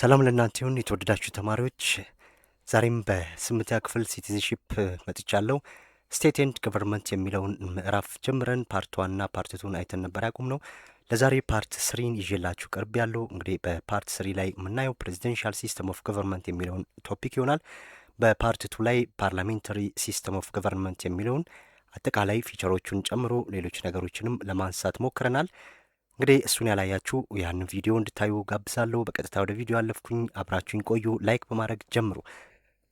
ሰላም ለእናንተ ይሁን የተወደዳችሁ ተማሪዎች። ዛሬም በስምንተኛ ክፍል ሲቲዝንሺፕ መጥቻለሁ። ስቴት ኤንድ ገቨርንመንት የሚለውን ምዕራፍ ጀምረን ፓርት 1 እና ፓርት 2 አይተን ነበር ያቆምነው። ለዛሬ ፓርት 3 ይዤላችሁ ቀርብ ያለው እንግዲህ በፓርት 3 ላይ የምናየው ፕሬዚደንሻል ሲስተም ኦፍ ገቨርንመንት የሚለውን ቶፒክ ይሆናል። በፓርት 2 ላይ ፓርላሜንታሪ ሲስተም ኦፍ ገቨርንመንት የሚለውን አጠቃላይ ፊቸሮቹን ጨምሮ ሌሎች ነገሮችንም ለማንሳት ሞክረናል። እንግዲህ እሱን ያላያችሁ ያንን ቪዲዮ እንድታዩ ጋብዛለሁ። በቀጥታ ወደ ቪዲዮ አለፍኩኝ። አብራችሁኝ ቆዩ። ላይክ በማድረግ ጀምሩ።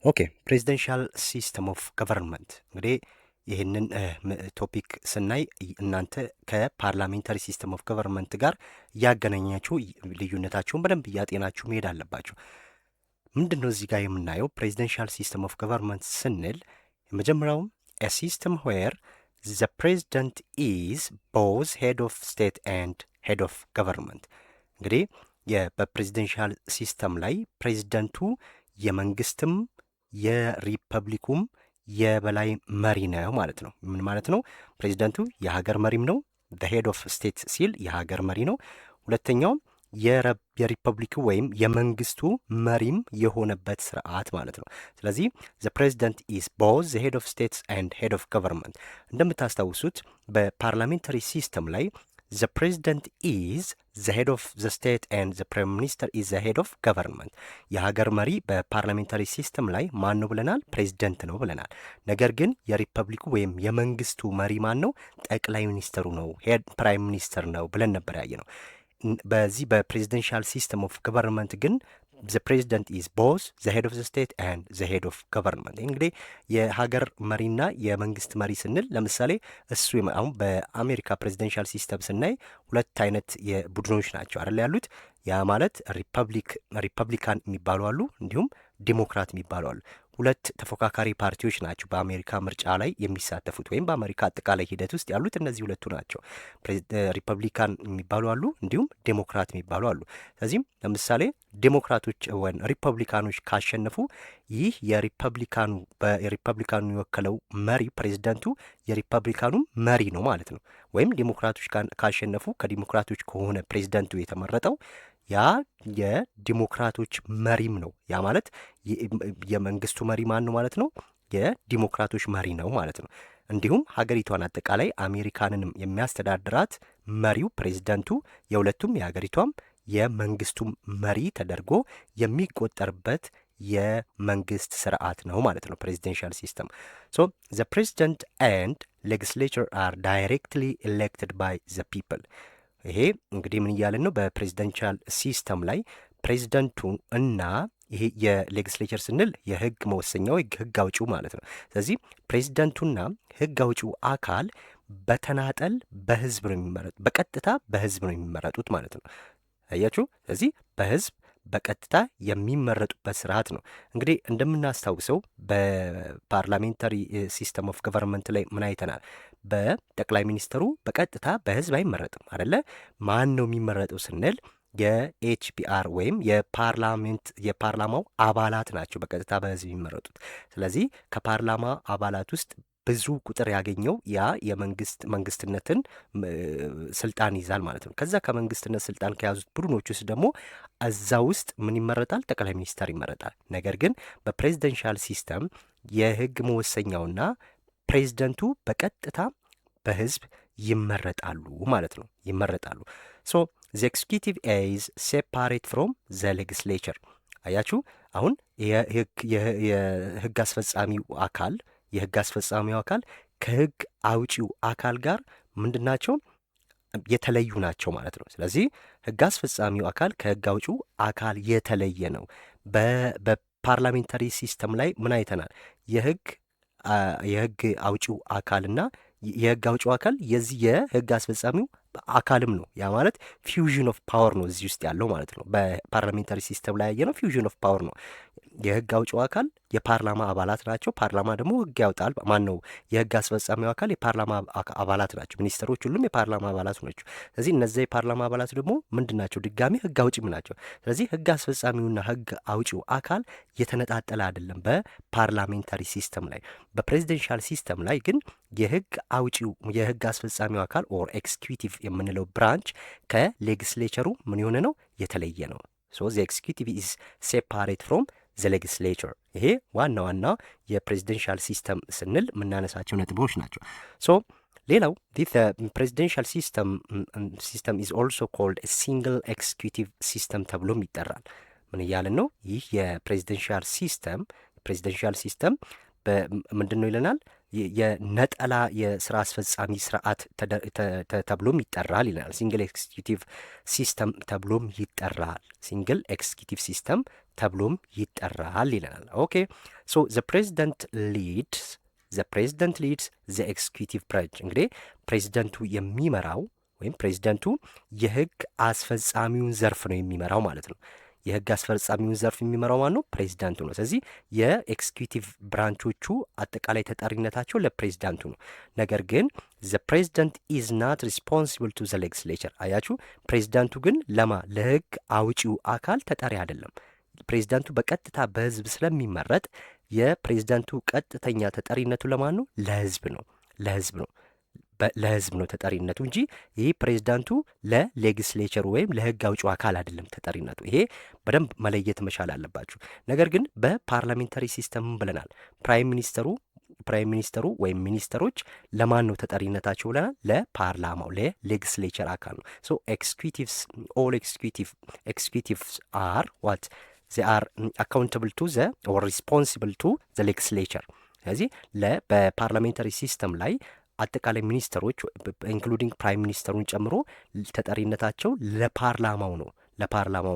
ኦኬ፣ ፕሬዚደንሻል ሲስተም ኦፍ ገቨርንመንት እንግዲህ ይህንን ቶፒክ ስናይ እናንተ ከፓርላሜንታሪ ሲስተም ኦፍ ገቨርንመንት ጋር እያገናኛችሁ ልዩነታችሁን በደንብ እያጤናችሁ መሄድ አለባችሁ። ምንድን ነው እዚህ ጋር የምናየው ፕሬዚደንሻል ሲስተም ኦፍ ገቨርንመንት ስንል የመጀመሪያውም ሲስተም ዌር the president is both head of state and head of government። እንግዲህ በፕሬዚደንሻል ሲስተም ላይ ፕሬዚደንቱ የመንግስትም የሪፐብሊኩም የበላይ መሪ ነው ማለት ነው። ምን ማለት ነው? ፕሬዚደንቱ የሀገር መሪም ነው። the head of state ሲል የሀገር መሪ ነው። ሁለተኛው የሪፐብሊኩ ወይም የመንግስቱ መሪም የሆነበት ስርዓት ማለት ነው። ስለዚህ ዘ ፕሬዚደንት ኢዝ ቦዝ ዘ ሄድ ኦፍ ስቴትስ ኤንድ ሄድ ኦፍ ገቨርንመንት። እንደምታስታውሱት በፓርላሜንታሪ ሲስተም ላይ ዘ ፕሬዚደንት ኢዝ ዘ ሄድ ኦፍ ዘ ስቴት ኤንድ ዘ ፕራይም ሚኒስተር ኢዝ ዘ ሄድ ኦፍ ገቨርንመንት። የሀገር መሪ በፓርላሜንታሪ ሲስተም ላይ ማን ነው ብለናል? ፕሬዚደንት ነው ብለናል። ነገር ግን የሪፐብሊኩ ወይም የመንግስቱ መሪ ማን ነው? ጠቅላይ ሚኒስተሩ ነው፣ ሄድ ፕራይም ሚኒስተር ነው ብለን ነበር ያየ ነው። በዚህ በፕሬዚደንሻል ሲስተም ኦፍ ገቨርንመንት ግን ዘ ፕሬዚደንት ኢዝ ቦዝ ዘ ሄድ ኦፍ ዘ ስቴት ኤንድ ዘ ሄድ ኦፍ ገቨርንመንት። እንግዲህ የሀገር መሪና የመንግስት መሪ ስንል ለምሳሌ እሱ አሁን በአሜሪካ ፕሬዚደንሻል ሲስተም ስናይ ሁለት አይነት የቡድኖች ናቸው አይደል ያሉት። ያ ማለት ሪፐብሊካን የሚባሉ አሉ፣ እንዲሁም ዲሞክራት የሚባሉ አሉ። ሁለት ተፎካካሪ ፓርቲዎች ናቸው በአሜሪካ ምርጫ ላይ የሚሳተፉት ወይም በአሜሪካ አጠቃላይ ሂደት ውስጥ ያሉት እነዚህ ሁለቱ ናቸው። ሪፐብሊካን የሚባሉ አሉ፣ እንዲሁም ዴሞክራት የሚባሉ አሉ። ስለዚህም ለምሳሌ ዴሞክራቶች ወይም ሪፐብሊካኖች ካሸነፉ ይህ የሪፐብሊካኑ የወከለው መሪ ፕሬዚደንቱ የሪፐብሊካኑ መሪ ነው ማለት ነው። ወይም ዴሞክራቶች ካሸነፉ ከዲሞክራቶች ከሆነ ፕሬዚደንቱ የተመረጠው ያ የዲሞክራቶች መሪም ነው። ያ ማለት የመንግስቱ መሪ ማን ነው ማለት ነው? የዲሞክራቶች መሪ ነው ማለት ነው። እንዲሁም ሀገሪቷን አጠቃላይ አሜሪካንንም የሚያስተዳድራት መሪው ፕሬዚደንቱ የሁለቱም የሀገሪቷም የመንግስቱም መሪ ተደርጎ የሚቆጠርበት የመንግስት ስርዓት ነው ማለት ነው ፕሬዚደንሻል ሲስተም። ሶ ዘ ፕሬዚደንት ኤንድ ሌጊስሌቸር አር ዳይሬክትሊ ኤሌክትድ ባይ ዘ ፒፕል። ይሄ እንግዲህ ምን እያለን ነው? በፕሬዚደንሻል ሲስተም ላይ ፕሬዚደንቱ እና ይሄ የሌጊስሌቸር ስንል የህግ መወሰኛው ህግ አውጪው ማለት ነው። ስለዚህ ፕሬዚደንቱና ህግ አውጪው አካል በተናጠል በህዝብ ነው የሚመረጡት፣ በቀጥታ በህዝብ ነው የሚመረጡት ማለት ነው። አያችሁ? ስለዚህ በህዝብ በቀጥታ የሚመረጡበት ስርዓት ነው። እንግዲህ እንደምናስታውሰው በፓርላሜንታሪ ሲስተም ኦፍ ገቨርንመንት ላይ ምን አይተናል? በጠቅላይ ሚኒስትሩ በቀጥታ በህዝብ አይመረጥም አደለ? ማን ነው የሚመረጠው ስንል የኤችፒአር ወይም የፓርላማው አባላት ናቸው በቀጥታ በህዝብ የሚመረጡት። ስለዚህ ከፓርላማ አባላት ውስጥ ብዙ ቁጥር ያገኘው ያ መንግስትነትን ስልጣን ይዛል ማለት ነው። ከዛ ከመንግስትነት ስልጣን ከያዙት ቡድኖች ውስጥ ደግሞ እዛ ውስጥ ምን ይመረጣል? ጠቅላይ ሚኒስተር ይመረጣል። ነገር ግን በፕሬዚደንሻል ሲስተም የህግ መወሰኛውና ፕሬዚደንቱ በቀጥታ በህዝብ ይመረጣሉ ማለት ነው። ይመረጣሉ። ሶ ዘ ኤክስኪዩቲቭ ኢዝ ሴፓሬት ፍሮም ዘ ሌጊስሌቸር። አያችሁ? አሁን የህግ አስፈጻሚው አካል ከህግ አውጪው አካል ጋር ምንድናቸው? የተለዩ ናቸው ማለት ነው። ስለዚህ ህግ አስፈጻሚው አካል ከህግ አውጪው አካል የተለየ ነው። በፓርላሜንታሪ ሲስተም ላይ ምን አይተናል? የህግ አውጪው አካልና የህግ አውጪው አካል የዚህ የህግ አስፈጻሚው አካልም ነው። ያ ማለት ፊውዥን ኦፍ ፓወር ነው እዚህ ውስጥ ያለው ማለት ነው። በፓርላሜንታሪ ሲስተም ላይ ያየነው ፊውዥን ኦፍ ፓወር ነው። የህግ አውጪው አካል የፓርላማ አባላት ናቸው። ፓርላማ ደግሞ ህግ ያወጣል። ማን ነው? የህግ አስፈጻሚው አካል የፓርላማ አባላት ናቸው። ሚኒስትሮች ሁሉም የፓርላማ አባላት ናቸው። ስለዚህ እነዚያ የፓርላማ አባላት ደግሞ ምንድን ናቸው? ድጋሚ ህግ አውጪም ናቸው። ስለዚህ ህግ አስፈጻሚውና ህግ አውጪው አካል የተነጣጠለ አይደለም በፓርላሜንታሪ ሲስተም ላይ። በፕሬዚደንሻል ሲስተም ላይ ግን የህግ አውጪው የህግ አስፈጻሚው አካል ኦር ኤክስኪዩቲቭ የምንለው ብራንች ከሌጊስሌቸሩ ምን የሆነ ነው? የተለየ ነው። ሶ ዘ ኤክስኪዩቲቭ ኢዝ ሴፓሬት ፍሮም ዘ ሌጊስሌቸር። ይሄ ዋና ዋና የፕሬዚደንሻል ሲስተም ስንል የምናነሳቸው ነጥቦች ናቸው። ሶ ሌላው ፕሬዚደንሻል ሲስተም ኢዝ ኦልሶ ኮልድ ሲንግል ኤክስኪዩቲቭ ሲስተም ተብሎም ይጠራል። ምን እያልን ነው? ይህ የፕሬዚደንሻል ሲስተም ምንድን ነው ይለናል? የነጠላ የስራ አስፈጻሚ ስርዓት ተብሎም ይጠራል ይለናል። ሲንግል ኤክስኪዩቲቭ ሲስተም ተብሎም ይጠራል። ሲንግል ኤክስኪዩቲቭ ሲስተም ተብሎም ይጠራል ይለናል። ኦኬ ሶ ዘ ፕሬዚደንት ሊድስ ዘ ኤክስኪዩቲቭ ብራንች። እንግዲህ ፕሬዚደንቱ የሚመራው ወይም ፕሬዚደንቱ የህግ አስፈጻሚውን ዘርፍ ነው የሚመራው ማለት ነው። የህግ አስፈጻሚውን ዘርፍ የሚመራው ማን ነው? ፕሬዚዳንቱ ነው። ስለዚህ የኤክስኪዩቲቭ ብራንቾቹ አጠቃላይ ተጠሪነታቸው ለፕሬዚዳንቱ ነው። ነገር ግን ዘ ፕሬዚደንት ኢዝ ናት ሪስፖንሲብል ቱ ዘ ሌጊስሌቸር። አያችሁ፣ ፕሬዚዳንቱ ግን ለህግ አውጪው አካል ተጠሪ አይደለም። ፕሬዚዳንቱ በቀጥታ በህዝብ ስለሚመረጥ የፕሬዚዳንቱ ቀጥተኛ ተጠሪነቱ ለማን ነው? ለህዝብ ነው ተጠሪነቱ እንጂ ይህ ፕሬዚዳንቱ ለሌጊስሌቸሩ ወይም ለህግ አውጪው አካል አይደለም ተጠሪነቱ። ይሄ በደንብ መለየት መቻል አለባችሁ። ነገር ግን በፓርላሜንታሪ ሲስተም ብለናል፣ ፕራይም ሚኒስተሩ ወይም ሚኒስተሮች ለማን ነው ተጠሪነታቸው ብለናል? ለፓርላማው ለሌጊስሌቸር አካል ነው። ሶ ኦል ኤክስኪዩቲቭስ አር ዋት they are accountable to the or responsible to the legislature። ስለዚህ በፓርላሜንታሪ ሲስተም ላይ አጠቃላይ ሚኒስተሮች ኢንክሉዲንግ ፕራይም ሚኒስተሩን ጨምሮ ተጠሪነታቸው ለፓርላማው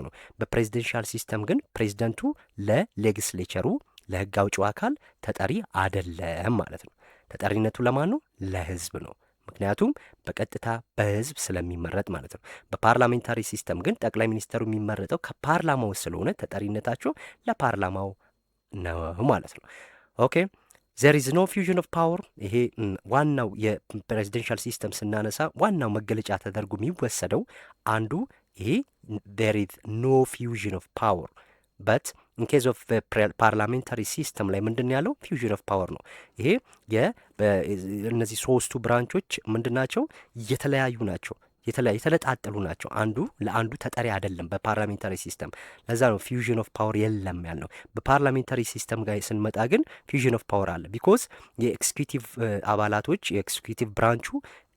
ነው። በፕሬዚደንሻል ሲስተም ግን ፕሬዚደንቱ ለሌጊስሌቸሩ ለህግ አውጪው አካል ተጠሪ አይደለም ማለት ነው። ተጠሪነቱ ለማን ነው? ለህዝብ ነው። ምክንያቱም በቀጥታ በህዝብ ስለሚመረጥ ማለት ነው። በፓርላሜንታሪ ሲስተም ግን ጠቅላይ ሚኒስተሩ የሚመረጠው ከፓርላማው ስለሆነ ተጠሪነታቸው ለፓርላማው ነው ማለት ነው። ኦኬ ዜር ኢዝ ኖ ፊውዥን ኦፍ ፓወር። ይሄ ዋናው የፕሬዚደንሻል ሲስተም ስናነሳ ዋናው መገለጫ ተደርጎ የሚወሰደው አንዱ ይሄ ዜር ኢዝ ኖ ፊውዥን ኦፍ ፓወር በት ኢን ኬዝ ኦፍ ፓርላሜንታሪ ሲስተም ላይ ምንድን ያለው ፊውዥን ኦፍ ፓወር ነው። ይሄ እነዚህ ሶስቱ ብራንቾች ምንድን ናቸው? የተለያዩ ናቸው፣ የተለጣጠሉ ናቸው። አንዱ ለአንዱ ተጠሪ አይደለም በፓርላሜንታሪ ሲስተም። ለዛ ነው ፊውዥን ኦፍ ፓወር የለም ያልነው። በፓርላሜንታሪ ሲስተም ጋር ስንመጣ ግን ፊውዥን ኦፍ ፓወር አለ። ቢኮዝ የኤክስኪዩቲቭ አባላቶች የኤክስኪዩቲቭ ብራንቹ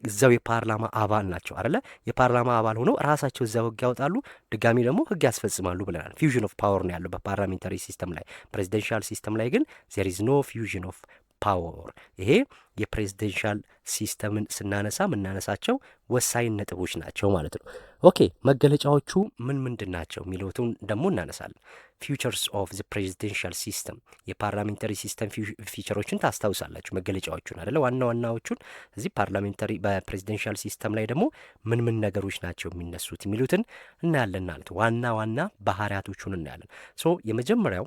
እዛው የፓርላማ አባል ናቸው አይደለ? የፓርላማ አባል ሆነው ራሳቸው እዛው ህግ ያወጣሉ፣ ድጋሚ ደግሞ ህግ ያስፈጽማሉ ብለናል። ፊውዥን ኦፍ ፓወር ነው ያለው በፓርላሜንታሪ ሲስተም ላይ። ፕሬዚደንሻል ሲስተም ላይ ግን ዜር ኢዝ ኖ ፊውዥን ኦፍ ፓወር። ይሄ የፕሬዚደንሻል ሲስተምን ስናነሳ የምናነሳቸው ወሳኝ ነጥቦች ናቸው ማለት ነው። ኦኬ መገለጫዎቹ ምንድን ናቸው የሚሉትን ደግሞ እናነሳለን። ፊቸርስ ኦፍ ዘ ፕሬዚደንሻል ሲስተም፣ የፓርላሜንታሪ ሲስተም ፊቸሮችን ታስታውሳላችሁ፣ መገለጫዎቹን አይደለ? ዋና ዋናዎቹን እዚህ ፓርላሜንታሪ በፕሬዚደንሻል ሲስተም ላይ ደግሞ ምን ነገሮች ናቸው የሚነሱት የሚሉትን እናያለን ማለት ዋና ዋና ባህሪያቶቹን እናያለን። ሶ የመጀመሪያው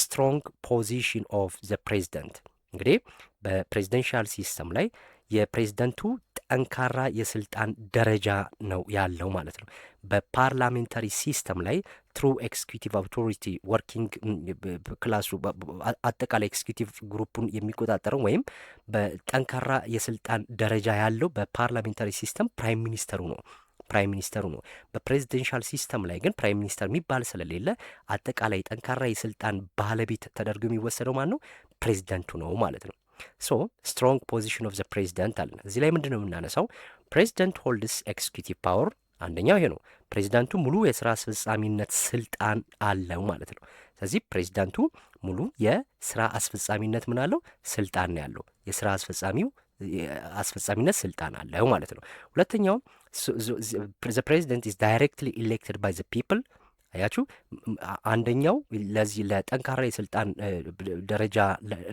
ስትሮንግ ፖዚሽን ኦፍ ዘ ፕሬዚደንት። እንግዲህ በፕሬዚደንሻል ሲስተም ላይ የፕሬዝደንቱ ጠንካራ የስልጣን ደረጃ ነው ያለው ማለት ነው። በፓርላሜንታሪ ሲስተም ላይ ትሩ ኤክስኪዩቲቭ አውቶሪቲ ወርኪንግ ክላሱ አጠቃላይ ኤክስኪዩቲቭ ግሩፑን የሚቆጣጠረው ወይም በጠንካራ የስልጣን ደረጃ ያለው በፓርላሜንታሪ ሲስተም ፕራይም ሚኒስተሩ ነው። በፕሬዚደንሻል ሲስተም ላይ ግን ፕራይም ሚኒስተር የሚባል ስለሌለ አጠቃላይ ጠንካራ የስልጣን ባለቤት ተደርጎ የሚወሰደው ማን ነው? ፕሬዚደንቱ ነው ማለት ነው። ሶ ስትሮንግ ፖዚሽን ኦፍ ዘ ፕሬዚደንት አለን። እዚህ ላይ ምንድን ነው የምናነሳው? ፕሬዚደንት ሆልድስ ኤክስኪዩቲቭ ፓወር። አንደኛው ይሄ ነው። ፕሬዚዳንቱ ሙሉ የስራ አስፈጻሚነት ስልጣን አለው ማለት ነው። ስለዚህ ፕሬዚዳንቱ ሙሉ የስራ አስፈጻሚነት ምን አለው? ስልጣን ነው ያለው። የስራ አስፈጻሚነት ስልጣን አለው ማለት ነው። ሁለተኛው ዘ ፕሬዚደንት ኢዝ ዳይሬክትሊ ኢሌክትድ ባይ ዘ ፒፕል። አያችሁ፣ አንደኛው ለዚህ ለጠንካራ የስልጣን ደረጃ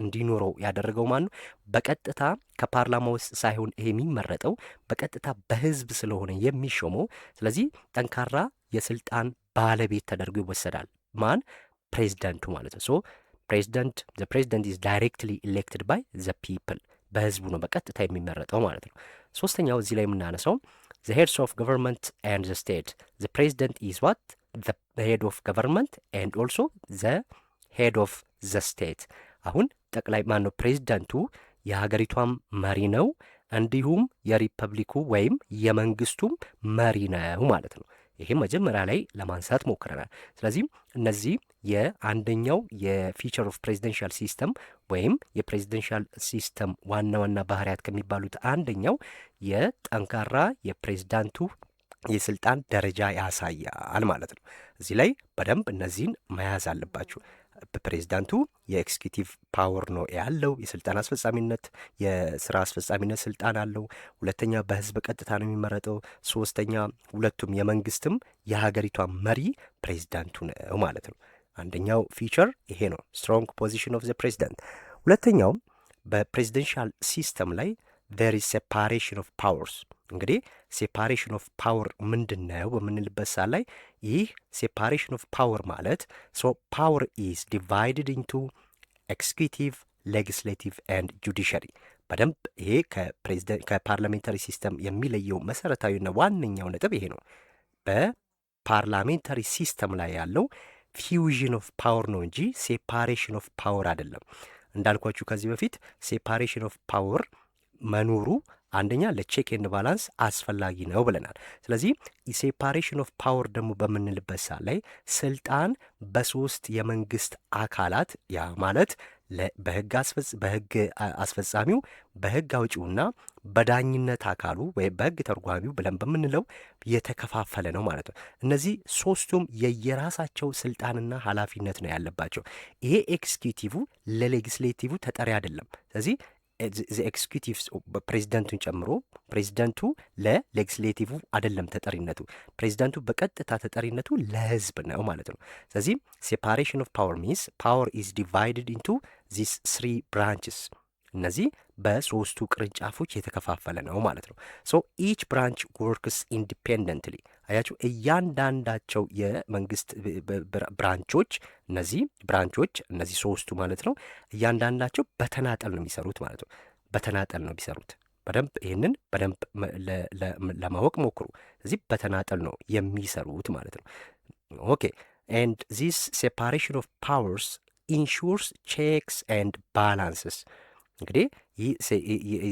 እንዲኖረው ያደረገው ማን ነው? በቀጥታ ከፓርላማ ውስጥ ሳይሆን ይሄ የሚመረጠው በቀጥታ በህዝብ ስለሆነ የሚሾመው። ስለዚህ ጠንካራ የስልጣን ባለቤት ተደርጎ ይወሰዳል። ማን? ፕሬዚደንቱ ማለት ነው። ሶ ዘ ፕሬዚደንት ኢዝ ዳይሬክትሊ ኢሌክትድ ባይ ዘ ፒፕል፣ በህዝቡ ነው በቀጥታ የሚመረጠው ማለት ነው። ሶስተኛው እዚህ ላይ የምናነሳው ዘ ሄድስ ኦፍ ገቨርንመንት ኤንድ ዘ ስቴት። ዘ ፕሬዚደንት ኢዝ ዋት? ዘ ሄድ ኦፍ ገቨርንመንት ኤንድ ኦልሶ ዘ ሄድ ኦፍ ዘ ስቴት። አሁን ጠቅላይ ማን ነው? ፕሬዚደንቱ የሀገሪቷም መሪ ነው፣ እንዲሁም የሪፐብሊኩ ወይም የመንግስቱም መሪ ነው ማለት ነው። ይሄ መጀመሪያ ላይ ለማንሳት ሞክረናል። ስለዚህ እነዚህ የአንደኛው የፊቸር ኦፍ ፕሬዚደንሻል ሲስተም ወይም የፕሬዚደንሻል ሲስተም ዋና ዋና ባህሪያት ከሚባሉት አንደኛው የጠንካራ የፕሬዝዳንቱ የስልጣን ደረጃ ያሳያል ማለት ነው። እዚህ ላይ በደንብ እነዚህን መያዝ አለባችሁ። ፕሬዚዳንቱ የኤክስኪዩቲቭ ፓወር ነው ያለው፣ የስልጣን አስፈጻሚነት የስራ አስፈጻሚነት ስልጣን አለው። ሁለተኛ በህዝብ ቀጥታ ነው የሚመረጠው። ሶስተኛ ሁለቱም የመንግስትም የሀገሪቷ መሪ ፕሬዚዳንቱ ነው ማለት ነው። አንደኛው ፊቸር ይሄ ነው፣ ስትሮንግ ፖዚሽን ኦፍ ዘ ፕሬዚዳንት። ሁለተኛው በፕሬዚደንሻል ሲስተም ላይ ዜር ኢዝ ሴፓሬሽን ኦፍ ፓወርስ። እንግዲህ ሴፓሬሽን ኦፍ ፓወር ምንድን ነው በምንልበት ሰዓት ላይ ይህ ሴፓሬሽን ኦፍ ፓወር ማለት ሶ ፓወር ኢዝ ዲቫይድድ ኢንቱ ኤክስኪዩቲቭ ሌጊስሌቲቭ ኤንድ ጁዲሻሪ። በደንብ ይሄ ከፓርላሜንታሪ ሲስተም የሚለየው መሰረታዊና ዋነኛው ነጥብ ይሄ ነው። በፓርላሜንታሪ ሲስተም ላይ ያለው ፊውዥን ኦፍ ፓወር ነው እንጂ ሴፓሬሽን ኦፍ ፓወር አይደለም። እንዳልኳችሁ ከዚህ በፊት ሴፓሬሽን ኦፍ ፓወር መኖሩ አንደኛ ለቼክ ኤንድ ባላንስ አስፈላጊ ነው ብለናል። ስለዚህ ሴፓሬሽን ኦፍ ፓወር ደግሞ በምንልበት ሰዓት ላይ ስልጣን በሶስት የመንግስት አካላት ያ ማለት በህግ አስፈጻሚው፣ በህግ አውጪውና በዳኝነት አካሉ ወይም በህግ ተርጓሚው ብለን በምንለው የተከፋፈለ ነው ማለት ነው። እነዚህ ሶስቱም የየራሳቸው ስልጣንና ኃላፊነት ነው ያለባቸው። ይሄ ኤክስኪዩቲቭ ለሌጊስሌቲቭ ተጠሪ አይደለም። ስለዚህ ኤክስኪዩቲቭ ፕሬዚደንቱን ጨምሮ ፕሬዚደንቱ ለሌጊስሌቲቭ አይደለም ተጠሪነቱ። ፕሬዚደንቱ በቀጥታ ተጠሪነቱ ለህዝብ ነው ማለት ነው። ስለዚህ ሴፓሬሽን ኦፍ ፓወር ሚንስ ፓወር ኢዝ ዲቫይድድ ኢንቱ ዚስ ስሪ ብራንችስ። እነዚህ በሶስቱ ቅርንጫፎች የተከፋፈለ ነው ማለት ነው። ሶ ኢች ብራንች ወርክስ ኢንዲፔንደንትሊ። አያችሁ እያንዳንዳቸው የመንግስት ብራንቾች እነዚህ ሶስቱ ማለት ነው እያንዳንዳቸው በተናጠል ነው የሚሰሩት ማለት ነው። በተናጠል ነው የሚሰሩት። በደንብ ይህንን በደንብ ለማወቅ ሞክሩ። እዚህ በተናጠል ነው የሚሰሩት ማለት ነው። ኦኬ ኤንድ ዚስ ሴፓሬሽን ኦፍ ፓወርስ ኢንሹርስ ቼክስ ኤንድ ባላንስስ። እንግዲህ ይህ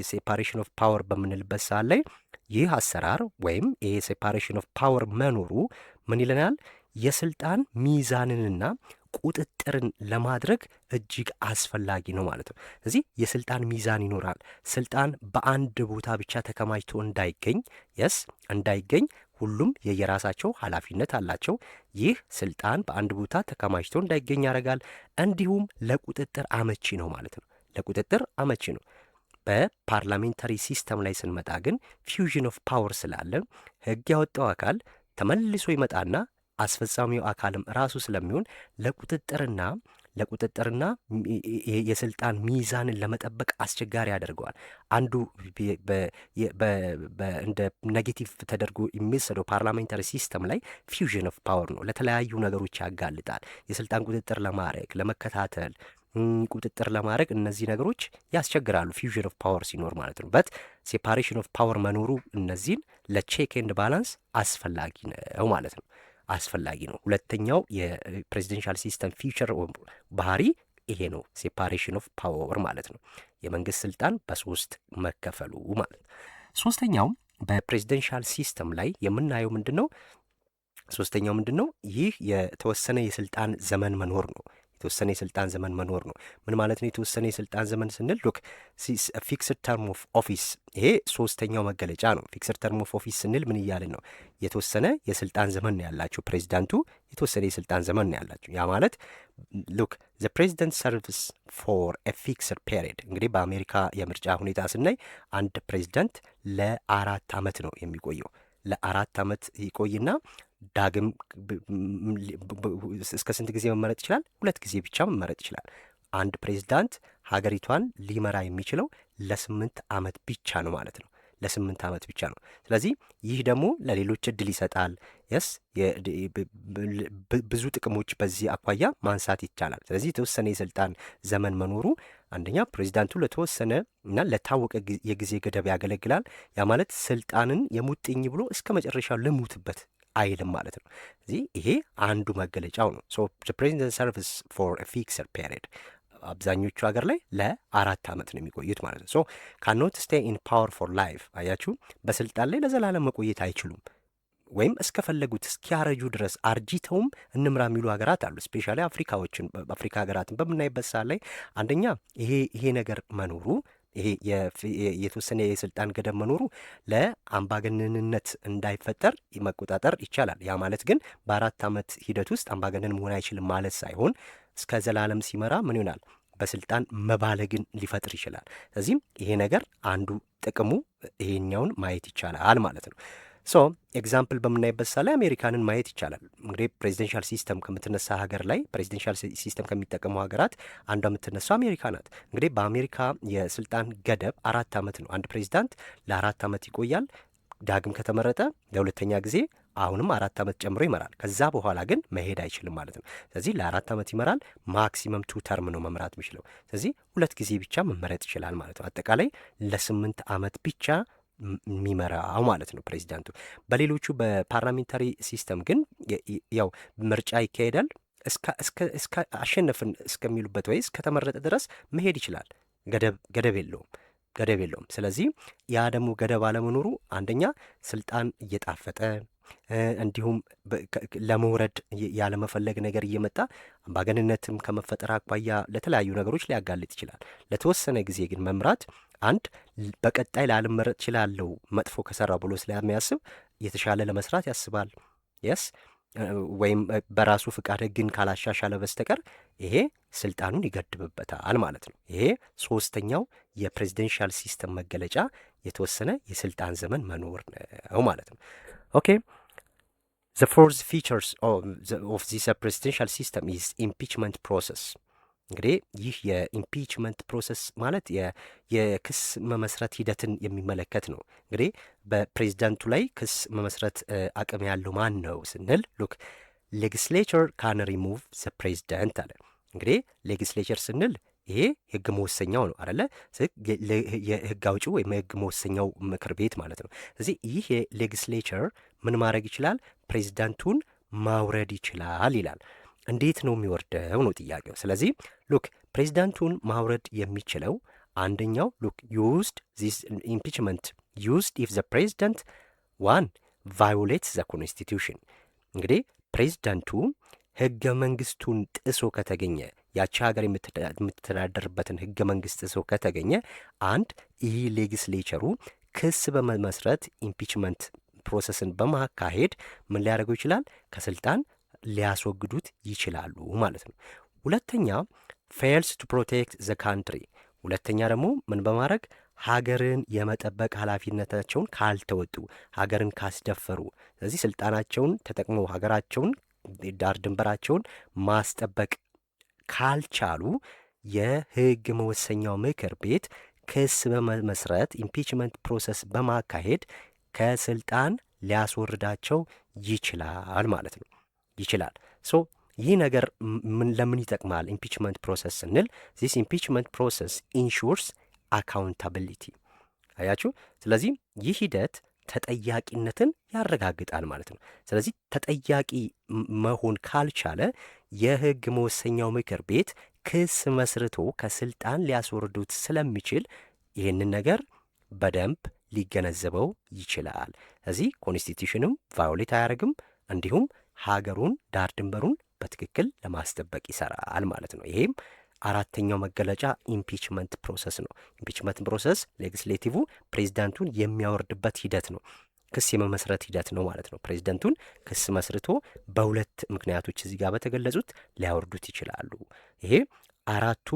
ሴፓሬሽን ኦፍ ፓወር በምንልበት ሰዓት ላይ ይህ አሰራር ወይም ይሄ ሴፓሬሽን ኦፍ ፓወር መኖሩ ምን ይለናል? የስልጣን ሚዛንንና ቁጥጥርን ለማድረግ እጅግ አስፈላጊ ነው ማለት ነው። ስለዚህ የስልጣን ሚዛን ይኖራል። ስልጣን በአንድ ቦታ ብቻ ተከማችቶ እንዳይገኝ ሁሉም የየራሳቸው ኃላፊነት አላቸው። ይህ ስልጣን በአንድ ቦታ ተከማችቶ እንዳይገኝ ያደርጋል። እንዲሁም ለቁጥጥር አመቺ ነው ማለት ነው። ለቁጥጥር አመቺ ነው። በፓርላሜንታሪ ሲስተም ላይ ስንመጣ ግን ፊውዥን ኦፍ ፓወር ስላለ ህግ ያወጣው አካል ተመልሶ ይመጣና አስፈጻሚው አካልም ራሱ ስለሚሆን ለቁጥጥርና የስልጣን ሚዛንን ለመጠበቅ አስቸጋሪ ያደርገዋል። አንዱ እንደ ኔጌቲቭ ተደርጎ የሚወሰደው ፓርላሜንታሪ ሲስተም ላይ ፊውዥን ኦፍ ፓወር ነው። ለተለያዩ ነገሮች ያጋልጣል። የስልጣን ቁጥጥር ለማድረግ ለመከታተል ቁጥጥር ለማድረግ እነዚህ ነገሮች ያስቸግራሉ፣ ፊውዥን ኦፍ ፓወር ሲኖር ማለት ነው። በት ሴፓሬሽን ኦፍ ፓወር መኖሩ እነዚህን ለቼክ ኤንድ ባላንስ አስፈላጊ ነው ማለት ነው። አስፈላጊ ነው። ሁለተኛው የፕሬዚደንሻል ሲስተም ፊውቸር ባህሪ ይሄ ነው፣ ሴፓሬሽን ኦፍ ፓወር ማለት ነው። የመንግስት ስልጣን በሶስት መከፈሉ ማለት ነው። ሶስተኛው በፕሬዚደንሻል ሲስተም ላይ የምናየው ምንድን ነው? ይህ የተወሰነ የስልጣን ዘመን መኖር ነው። የተወሰነ የስልጣን ዘመን መኖር ነው። ምን ማለት ነው የተወሰነ የስልጣን ዘመን ስንል? ሉክ ፊክስድ ተርም ኦፍ ኦፊስ፣ ይሄ ሶስተኛው መገለጫ ነው። ፊክስድ ተርም ኦፍ ኦፊስ ስንል ምን እያልን ነው? የተወሰነ የስልጣን ዘመን ነው ያላቸው። ፕሬዚዳንቱ የተወሰነ የስልጣን ዘመን ነው ያላቸው። ያ ማለት ሉክ ዘ ፕሬዚደንት ሰርቭስ ፎር ኤ ፊክስድ ፔሪድ። እንግዲህ በአሜሪካ የምርጫ ሁኔታ ስናይ አንድ ፕሬዚዳንት ለ4 ዓመት ነው የሚቆየው። ለ4 ዓመት ይቆይና ዳግም እስከ ስንት ጊዜ መመረጥ ይችላል? 2 ጊዜ ብቻ መመረጥ ይችላል። አንድ ፕሬዝዳንት ሀገሪቷን ሊመራ የሚችለው ለ8 ዓመት ብቻ ነው ማለት ነው። ለ8 ዓመት ብቻ ነው። ስለዚህ ይህ ደግሞ ለሌሎች እድል ይሰጣል። ብዙ ጥቅሞች በዚህ አኳያ ማንሳት ይቻላል። ስለዚህ የተወሰነ የስልጣን ዘመን መኖሩ አንደኛ ፕሬዚዳንቱ ለተወሰነ እና ለታወቀ የጊዜ ገደብ ያገለግላል። ያ ማለት ስልጣንን የሙጥኝ ብሎ እስከ መጨረሻው ልሙትበት አይልም ማለት ነው። እዚህ ይሄ አንዱ መገለጫው ነው። ሶ ፕሬዚደንት ሰርቪስ ፎር ፊክስድ ፔሪድ አብዛኞቹ ሀገር ላይ ለ4 ዓመት ነው የሚቆዩት ማለት ነው። ሶ ካኖት ስቴይ ኢን ፓወር ፎር ላይፍ። አያችሁ፣ በስልጣን ላይ ለዘላለም መቆየት አይችሉም። ወይም እስከፈለጉት እስኪያረጁ ድረስ አርጂተውም እንምራ የሚሉ ሀገራት አሉ። ስፔሻሊ አፍሪካ ሀገራትን በምናይበት ሰዓት ላይ አንደኛ ይሄ ነገር መኖሩ ይሄ የተወሰነ የስልጣን ገደብ መኖሩ ለአምባገነንነት እንዳይፈጠር መቆጣጠር ይቻላል። ያ ማለት ግን በ4 ዓመት ሂደት ውስጥ አምባገነን መሆን አይችልም ማለት ሳይሆን እስከ ዘላለም ሲመራ ምን ይሆናል? በስልጣን መባለግን ሊፈጥር ይችላል። ስለዚህም ይሄ ነገር አንዱ ጥቅሙ ይሄኛውን ማየት ይቻላል ማለት ነው። ሶ ኤግዛምፕል በምናይበት ሳ ላይ አሜሪካንን ማየት ይቻላል። እንግዲህ ፕሬዚደንሻል ሲስተም ከምትነሳ ሀገር ላይ ፕሬዚደንሻል ሲስተም ከሚጠቀሙ ሀገራት አንዷ የምትነሳው አሜሪካ ናት። እንግዲህ በአሜሪካ የስልጣን ገደብ 4 ዓመት ነው። አንድ ፕሬዚዳንት ለ4 ዓመት ይቆያል። ዳግም ከተመረጠ ለሁለተኛ ጊዜ አሁንም 4 ዓመት ጨምሮ ይመራል። ከዛ በኋላ ግን መሄድ አይችልም ማለት ነው። ስለዚህ ለ4 ዓመት ይመራል። ማክሲመም 2 ተርም ነው መምራት የሚችለው። ስለዚህ 2 ጊዜ ብቻ መመረጥ ይችላል ማለት ነው። አጠቃላይ ለ8 ዓመት ብቻ የሚመራው ማለት ነው ፕሬዚዳንቱ። በሌሎቹ በፓርላሜንታሪ ሲስተም ግን ያው ምርጫ ይካሄዳል። እስከ አሸነፍን እስከሚሉበት ወይ እስከተመረጠ ድረስ መሄድ ይችላል። ገደብ የለውም። ስለዚህ ያ ደግሞ ገደብ አለመኖሩ አንደኛ ስልጣን እየጣፈጠ እንዲሁም ለመውረድ ያለመፈለግ ነገር እየመጣ አምባገንነትም ከመፈጠር አኳያ ለተለያዩ ነገሮች ሊያጋልጥ ይችላል። ለተወሰነ ጊዜ ግን መምራት አንድ በቀጣይ ላልመረጥ እችላለሁ መጥፎ ከሰራ ብሎ ስለሚያስብ የተሻለ ለመስራት ያስባል። የስ ወይም በራሱ ፍቃድ ሕግን ካላሻሻለ በስተቀር ይሄ ስልጣኑን ይገድብበታል ማለት ነው። ይሄ ሶስተኛው የፕሬዚደንሻል ሲስተም መገለጫ የተወሰነ የስልጣን ዘመን መኖር ነው ማለት ነው። ኦኬ the fourth features of this presidential system is impeachment process። እንግዲህ ይህ የኢምፒችመንት ፕሮሰስ ማለት የክስ መመስረት ሂደትን የሚመለከት ነው። እንግዲህ በፕሬዚዳንቱ ላይ ክስ መመስረት አቅም ያለው ማን ነው ስንል ሉክ ሌጊስሌቸር ካን ሪሙቭ ዘ ፕሬዚዳንት አለ። እንግዲህ ሌጊስሌቸር ስንል ይሄ የህግ መወሰኛው ነው አለ የህግ አውጪው ወይም የህግ መወሰኛው ምክር ቤት ማለት ነው። ስለዚህ ይህ የሌጊስሌቸር ምን ማድረግ ይችላል? ፕሬዚዳንቱን ማውረድ ይችላል ይላል። እንዴት ነው የሚወርደው ነው ጥያቄው። ስለዚህ ሉክ ፕሬዚዳንቱን ማውረድ የሚችለው አንደኛው ሉክ ዩዝድ ዚስ ኢምፒችመንት ዩዝድ ኢፍ ዘ ፕሬዚዳንት ዋን ቫዮሌትስ ዘ ኮንስቲቱሽን። እንግዲህ ፕሬዚዳንቱ ህገ መንግስቱን ጥሶ ከተገኘ ያቺ ሀገር የምትተዳደርበትን ህገ መንግስት ጥሶ ከተገኘ አንድ ይህ ሌጊስሌቸሩ ክስ በመመስረት ኢምፒችመንት ፕሮሰስን በማካሄድ ምን ሊያደርገው ይችላል? ከስልጣን ሊያስወግዱት ይችላሉ ማለት ነው። ሁለተኛ ፌልስ ቱ ፕሮቴክት ዘ ካንትሪ። ሁለተኛ ደግሞ ምን በማድረግ ሀገርን የመጠበቅ ኃላፊነታቸውን ካልተወጡ፣ ሀገርን ካስደፈሩ፣ ስለዚህ ስልጣናቸውን ተጠቅመው ሀገራቸውን ዳር ድንበራቸውን ማስጠበቅ ካልቻሉ የህግ መወሰኛው ምክር ቤት ክስ በመመስረት ኢምፒችመንት ፕሮሰስ በማካሄድ ከስልጣን ሊያስወርዳቸው ይችላል ማለት ነው። ይችላል። ሶ ይህ ነገር ለምን ይጠቅማል? ኢምፒችመንት ፕሮሰስ ስንል ዚስ ኢምፒችመንት ፕሮሰስ ኢንሹርስ አካውንታቢሊቲ። አያችሁ። ስለዚህ ይህ ሂደት ተጠያቂነትን ያረጋግጣል ማለት ነው። ስለዚህ ተጠያቂ መሆን ካልቻለ የህግ መወሰኛው ምክር ቤት ክስ መስርቶ ከስልጣን ሊያስወርዱት ስለሚችል ይህንን ነገር በደንብ ሊገነዘበው ይችላል። ስለዚህ ኮንስቲቱሽንም ቫዮሌት አያደርግም፣ እንዲሁም ሀገሩን ዳር ድንበሩን በትክክል ለማስጠበቅ ይሰራል ማለት ነው። ይሄም አራተኛው መገለጫ ኢምፒችመንት ፕሮሰስ ነው። ኢምፒችመንት ፕሮሰስ ሌጊስሌቲቭ ፕሬዚዳንቱን የሚያወርድበት ሂደት ነው፣ ክስ የመመስረት ሂደት ነው ማለት ነው። ፕሬዚዳንቱን ክስ መስርቶ በሁለት ምክንያቶች እዚህ ጋር በተገለጹት ሊያወርዱት ይችላሉ። ይሄ አራቱ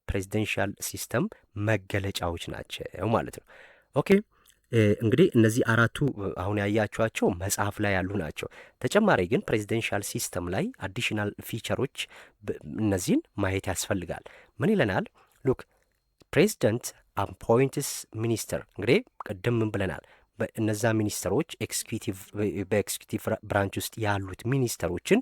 ፕሬዚደንሻል ሲስተም መገለጫዎች ናቸው ማለት ነው። ኦኬ እንግዲህ እነዚህ አራቱ አሁን ያያችኋቸው መጽሐፍ ላይ ያሉ ናቸው። ተጨማሪ ግን ፕሬዚደንሻል ሲስተም ላይ አዲሽናል ፊቸሮች እነዚህን ማየት ያስፈልጋል። ምን ይለናል? ሉክ ፕሬዚደንት አፖይንትስ ሚኒስተር። እንግዲህ ቅድም ምን ብለናል? እነዛ ሚኒስተሮች በኤክስኪዩቲቭ ብራንች ውስጥ ያሉት ሚኒስተሮችን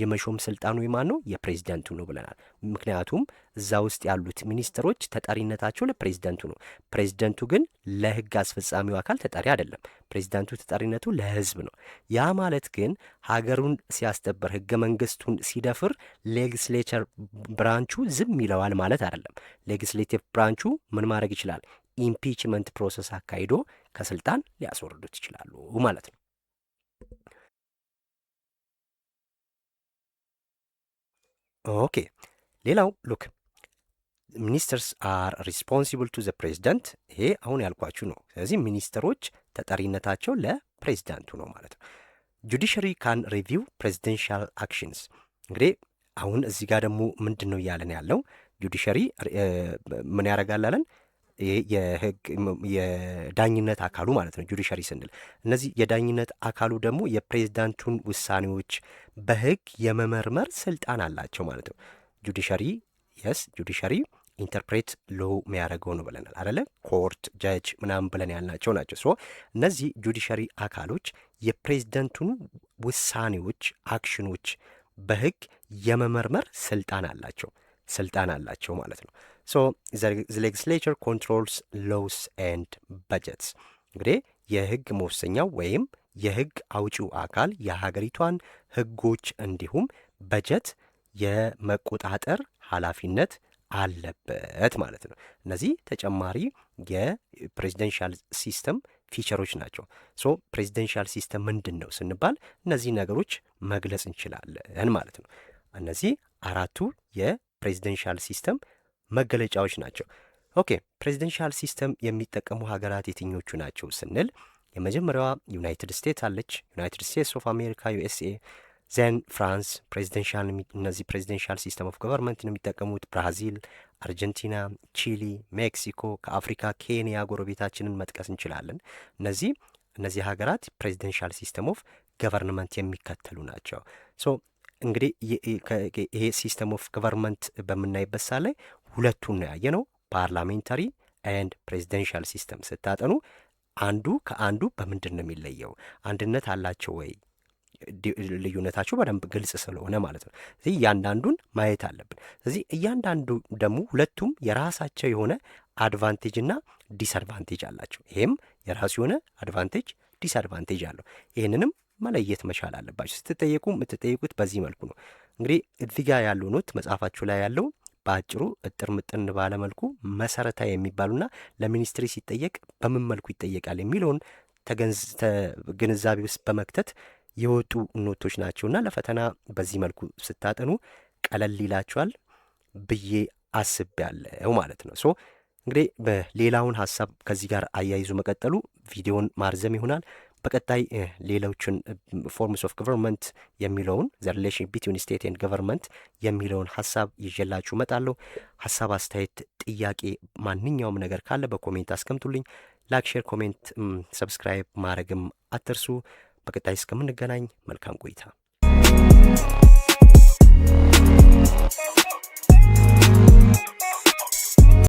የመሾም ስልጣኑ የማን ነው? የፕሬዚደንቱ ነው ብለናል። ምክንያቱም እዛ ውስጥ ያሉት ሚኒስተሮች ተጠሪነታቸው ለፕሬዚደንቱ ነው። ፕሬዚደንቱ ግን ለህግ አስፈጻሚው አካል ተጠሪ አይደለም። ፕሬዚዳንቱ ተጠሪነቱ ለህዝብ ነው። ያ ማለት ግን ሀገሩን ሲያስጠብር ህገ መንግስቱን ሲደፍር ሌጊስሌቸር ብራንቹ ዝም ይለዋል ማለት አይደለም። ሌጊስሌቲቭ ብራንቹ ምን ማድረግ ይችላል? ኢምፒችመንት ፕሮሰስ አካሂዶ ከስልጣን ሊያስወርዱት ይችላሉ ማለት ነው። ኦኬ ሌላው ሉክ ሚኒስተርስ አር ሪስፖንሲብል ቱ ዘ ፕሬዚዳንት። ይሄ አሁን ያልኳችሁ ነው። ስለዚህ ሚኒስትሮች ተጠሪነታቸው ለፕሬዚዳንቱ ነው ማለት ነው። ጁዲሽሪ ካን ሪቪው ፕሬዚደንሻል አክሽንስ። እንግዲህ አሁን እዚህ ጋር ደግሞ ምንድን ነው እያለን ያለው? ጁዲሽሪ ምን ያደርጋላለን? የህግ የዳኝነት አካሉ ማለት ነው ጁዲሽሪ ስንል። እነዚህ የዳኝነት አካሉ ደግሞ የፕሬዚዳንቱን ውሳኔዎች በህግ የመመርመር ስልጣን አላቸው ማለት ነው። ጁዲሽሪ የስ ጁዲሽሪ ኢንተርፕሬት ሎ የሚያደርገው ነው ብለናል አደለ? ኮርት ጀጅ ምናምን ብለን ያልናቸው ናቸው። ሶ እነዚህ ጁዲሽሪ አካሎች የፕሬዚደንቱን ውሳኔዎች አክሽኖች በህግ የመመርመር ስልጣን አላቸው ማለት ነው። ሶ ሌጅስሌቸር ኮንትሮልስ ሎስ ኤንድ በጀትስ። እንግዲህ የህግ መወሰኛው ወይም የህግ አውጪው አካል የሀገሪቷን ህጎች እንዲሁም በጀት የመቆጣጠር ኃላፊነት አለበት ማለት ነው። እነዚህ ተጨማሪ የፕሬዚደንሻል ሲስተም ፊቸሮች ናቸው። ሶ ፕሬዚደንሻል ሲስተም ምንድን ነው ስንባል እነዚህ ነገሮች መግለጽ እንችላለን ማለት ነው። እነዚህ አራቱ የፕሬዚደንሻል ሲስተም መገለጫዎች ናቸው። ኦኬ ፕሬዚደንሻል ሲስተም የሚጠቀሙ ሀገራት የትኞቹ ናቸው ስንል የመጀመሪያዋ ዩናይትድ ስቴትስ አለች። ዩናይትድ ስቴትስ ኦፍ አሜሪካ ዩኤስኤ፣ ዜን ፍራንስ ፕሬዚደንሻል እነዚህ ፕሬዚደንሻል ሲስተም ኦፍ ገቨርንመንት ነው የሚጠቀሙት። ብራዚል፣ አርጀንቲና፣ ቺሊ፣ ሜክሲኮ፣ ከአፍሪካ ኬንያ ጎረቤታችንን መጥቀስ እንችላለን። እነዚህ ሀገራት ፕሬዚደንሻል ሲስተም ኦፍ ገቨርንመንት የሚከተሉ ናቸው። ሶ እንግዲህ ይሄ ሲስተም ኦፍ ገቨርንመንት በምናይበት ሳ ላይ ሁለቱን ነው ያየ ነው። ፓርላሜንታሪ ኤንድ ፕሬዚደንሻል ሲስተም ስታጠኑ አንዱ ከአንዱ በምንድን ነው የሚለየው? አንድነት አላቸው ወይ? ልዩነታቸው በደንብ ግልጽ ስለሆነ ማለት ነው። ስለዚህ እያንዳንዱን ማየት አለብን። ስለዚህ እያንዳንዱ ደግሞ ሁለቱም የራሳቸው የሆነ አድቫንቴጅ እና ዲስአድቫንቴጅ አላቸው። ይሄም የራሱ የሆነ አድቫንቴጅ ዲስአድቫንቴጅ አለው። ይህንንም መለየት መቻል አለባቸው። ስትጠየቁ የምትጠየቁት በዚህ መልኩ ነው። እንግዲህ እዚህ ጋር ያለው ኖት መጽሐፋችሁ ላይ ያለው በአጭሩ እጥር ምጥን ባለመልኩ መሰረታዊ የሚባሉና ለሚኒስትሪ ሲጠየቅ በምን መልኩ ይጠየቃል የሚለውን ግንዛቤ ውስጥ በመክተት የወጡ ኖቶች ናቸውና ለፈተና በዚህ መልኩ ስታጠኑ ቀለል ይላችኋል ብዬ አስቤያለሁ ማለት ነው። ሶ እንግዲህ በሌላውን ሀሳብ ከዚህ ጋር አያይዞ መቀጠሉ ቪዲዮን ማርዘም ይሆናል። በቀጣይ ሌሎችን ፎርምስ ኦፍ ገቨርንመንት የሚለውን ዘ ሪሌሽን ቢትዊን ስቴት ኤንድ ገቨርንመንት የሚለውን ሀሳብ ይዤላችሁ እመጣለሁ። ሀሳብ፣ አስተያየት፣ ጥያቄ ማንኛውም ነገር ካለ በኮሜንት አስቀምጡልኝ። ላይክ፣ ሼር፣ ኮሜንት፣ ሰብስክራይብ ማድረግም አትርሱ። በቀጣይ እስከምንገናኝ መልካም ቆይታ።